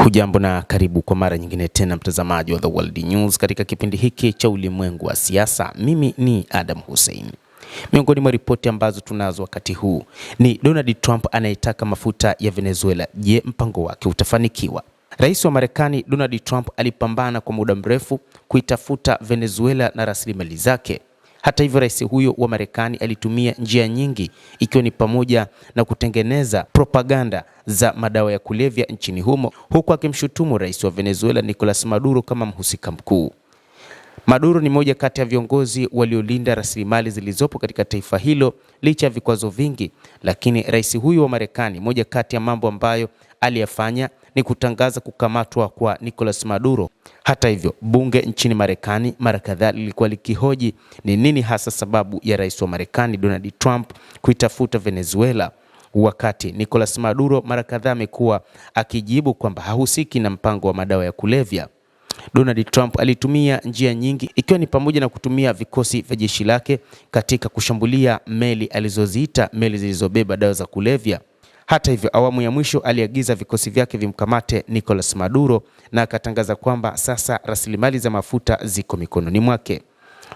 Hujambo na karibu kwa mara nyingine tena mtazamaji wa The World News katika kipindi hiki cha ulimwengu wa siasa. Mimi ni Adam Hussein. Miongoni mwa ripoti ambazo tunazo wakati huu ni Donald Trump anayetaka mafuta ya Venezuela. Je, mpango wake utafanikiwa? Rais wa Marekani Donald Trump alipambana kwa muda mrefu kuitafuta Venezuela na rasilimali zake. Hata hivyo, rais huyo wa Marekani alitumia njia nyingi, ikiwa ni pamoja na kutengeneza propaganda za madawa ya kulevya nchini humo, huku akimshutumu rais wa Venezuela Nicolas Maduro kama mhusika mkuu. Maduro ni moja kati ya viongozi waliolinda rasilimali zilizopo katika taifa hilo licha ya vikwazo vingi, lakini rais huyo wa Marekani, moja kati ya mambo ambayo aliyafanya ni kutangaza kukamatwa kwa Nicolas Maduro. Hata hivyo, bunge nchini Marekani mara kadhaa lilikuwa likihoji ni nini hasa sababu ya rais wa Marekani Donald Trump kuitafuta Venezuela, wakati Nicolas Maduro mara kadhaa amekuwa akijibu kwamba hahusiki na mpango wa madawa ya kulevya. Donald Trump alitumia njia nyingi, ikiwa ni pamoja na kutumia vikosi vya jeshi lake katika kushambulia meli alizoziita meli zilizobeba dawa za kulevya. Hata hivyo, awamu ya mwisho aliagiza vikosi vyake vimkamate Nicolas Maduro na akatangaza kwamba sasa rasilimali za mafuta ziko mikononi mwake.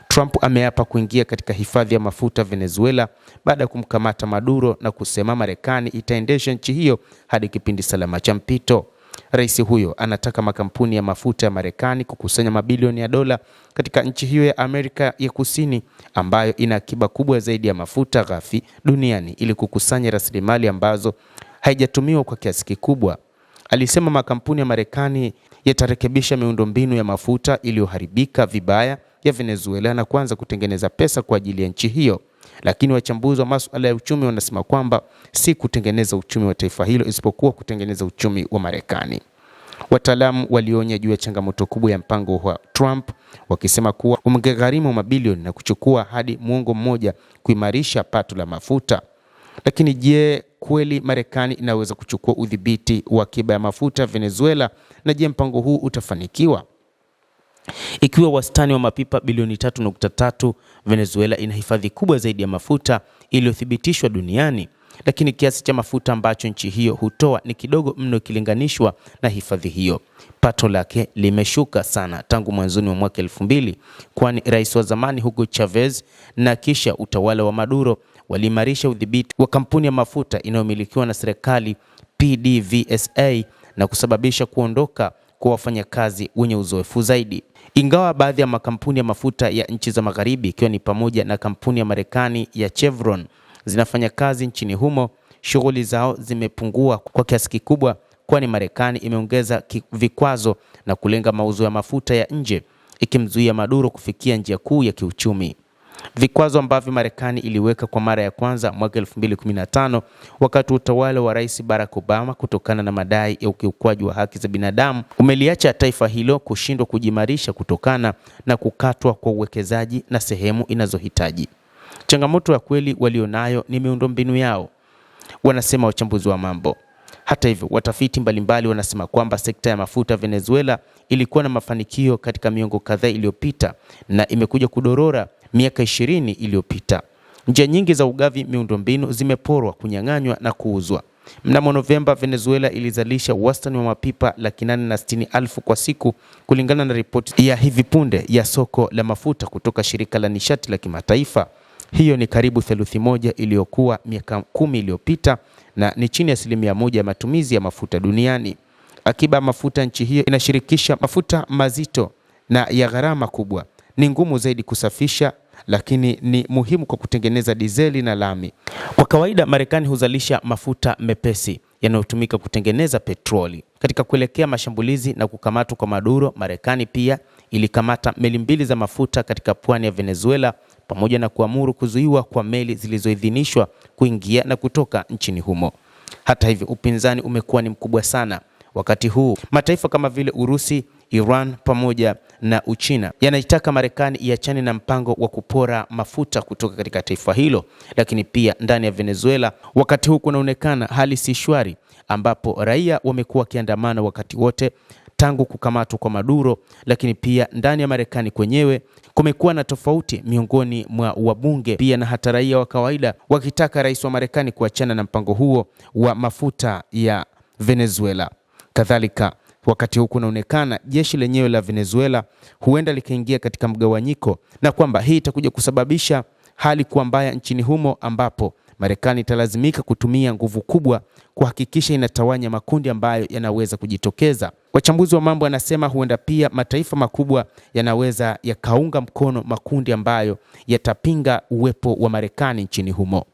Trump ameapa kuingia katika hifadhi ya mafuta Venezuela baada ya kumkamata Maduro na kusema Marekani itaendesha nchi hiyo hadi kipindi salama cha mpito. Rais huyo anataka makampuni ya mafuta ya Marekani kukusanya mabilioni ya dola katika nchi hiyo ya Amerika ya Kusini ambayo ina akiba kubwa zaidi ya mafuta ghafi duniani ili kukusanya rasilimali ambazo haijatumiwa kwa kiasi kikubwa. Alisema makampuni ya Marekani yatarekebisha miundombinu ya mafuta iliyoharibika vibaya ya Venezuela na kuanza kutengeneza pesa kwa ajili ya nchi hiyo. Lakini wachambuzi wa masuala ya uchumi wanasema kwamba si kutengeneza uchumi wa taifa hilo isipokuwa kutengeneza uchumi wa Marekani. Wataalamu walionya juu ya changamoto kubwa ya mpango wa Trump, wakisema kuwa ungegharimu mabilioni na kuchukua hadi muongo mmoja kuimarisha pato la mafuta. Lakini je, kweli Marekani inaweza kuchukua udhibiti wa akiba ya mafuta Venezuela, na je mpango huu utafanikiwa? Ikiwa wastani wa mapipa bilioni 3.3, Venezuela ina hifadhi kubwa zaidi ya mafuta iliyothibitishwa duniani, lakini kiasi cha mafuta ambacho nchi hiyo hutoa ni kidogo mno ikilinganishwa na hifadhi hiyo. Pato lake limeshuka sana tangu mwanzoni wa mwaka 2000, kwani rais wa zamani Hugo Chavez na kisha utawala wa Maduro waliimarisha udhibiti wa kampuni ya mafuta inayomilikiwa na serikali PDVSA na kusababisha kuondoka kwa wafanyakazi wenye uzoefu zaidi. Ingawa baadhi ya makampuni ya mafuta ya nchi za magharibi, ikiwa ni pamoja na kampuni ya Marekani ya Chevron, zinafanya kazi nchini humo, shughuli zao zimepungua kwa kiasi kikubwa, kwani Marekani imeongeza vikwazo na kulenga mauzo ya mafuta ya nje, ikimzuia Maduro kufikia njia kuu ya kiuchumi. Vikwazo ambavyo Marekani iliweka kwa mara ya kwanza mwaka 2015 wakati wa utawala wa Rais Barack Obama kutokana na madai ya ukiukwaji wa haki za binadamu, umeliacha taifa hilo kushindwa kujimarisha kutokana na kukatwa kwa uwekezaji na sehemu inazohitaji. Changamoto ya kweli walionayo ni miundombinu yao, wanasema wachambuzi wa mambo. Hata hivyo, watafiti mbalimbali wanasema kwamba sekta ya mafuta Venezuela ilikuwa na mafanikio katika miongo kadhaa iliyopita na imekuja kudorora miaka 20 iliyopita. Njia nyingi za ugavi miundombinu zimeporwa, kunyang'anywa na kuuzwa. Mnamo Novemba, Venezuela ilizalisha wastani wa mapipa 860,000 kwa siku, kulingana na ripoti ya hivi punde ya soko la mafuta kutoka shirika la nishati la kimataifa. Hiyo ni karibu theluthi moja iliyokuwa miaka 10 iliyopita na ni chini ya 1% ya matumizi ya mafuta duniani. Akiba ya mafuta nchi hiyo inashirikisha mafuta mazito na ya gharama kubwa. Ni ngumu zaidi kusafisha, lakini ni muhimu kwa kutengeneza dizeli na lami. Kwa kawaida, Marekani huzalisha mafuta mepesi yanayotumika kutengeneza petroli. Katika kuelekea mashambulizi na kukamatwa kwa Maduro, Marekani pia ilikamata meli mbili za mafuta katika pwani ya Venezuela pamoja na kuamuru kuzuiwa kwa meli zilizoidhinishwa kuingia na kutoka nchini humo. Hata hivyo, upinzani umekuwa ni mkubwa sana. Wakati huu, mataifa kama vile Urusi, Iran pamoja na Uchina yanaitaka Marekani iachane na mpango wa kupora mafuta kutoka katika taifa hilo. Lakini pia ndani ya Venezuela, wakati huu kunaonekana hali si shwari, ambapo raia wamekuwa wakiandamana wakati wote tangu kukamatwa kwa Maduro. Lakini pia ndani ya Marekani kwenyewe kumekuwa na tofauti miongoni mwa wabunge pia na hata raia wa kawaida wakitaka rais wa Marekani kuachana na mpango huo wa mafuta ya Venezuela. Kadhalika, Wakati huu kunaonekana jeshi lenyewe la Venezuela huenda likaingia katika mgawanyiko, na kwamba hii itakuja kusababisha hali kuwa mbaya nchini humo, ambapo Marekani italazimika kutumia nguvu kubwa kuhakikisha inatawanya makundi ambayo yanaweza kujitokeza. Wachambuzi wa mambo wanasema huenda pia mataifa makubwa yanaweza yakaunga mkono makundi ambayo yatapinga uwepo wa Marekani nchini humo.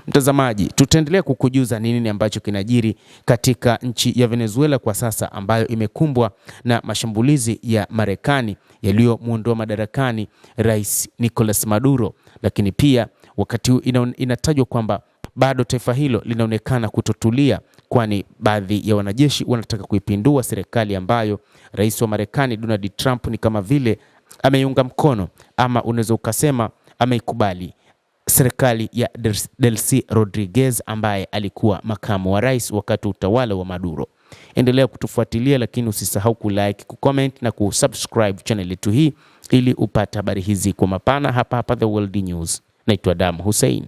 Mtazamaji, tutaendelea kukujuza nini ambacho kinajiri katika nchi ya Venezuela kwa sasa, ambayo imekumbwa na mashambulizi ya Marekani yaliyomuondoa madarakani Rais Nicolas Maduro. Lakini pia wakati huu inatajwa kwamba bado taifa hilo linaonekana kutotulia, kwani baadhi ya wanajeshi wanataka kuipindua serikali ambayo rais wa Marekani Donald Trump ni kama vile ameiunga mkono, ama unaweza ukasema ameikubali serikali ya Delcy Rodriguez ambaye alikuwa makamu wa rais wakati utawala wa Maduro. Endelea kutufuatilia, lakini usisahau kulike, kucomment na kusubscribe channel yetu hii ili upate habari hizi kwa mapana hapa The World News. Naitwa Adam Hussein.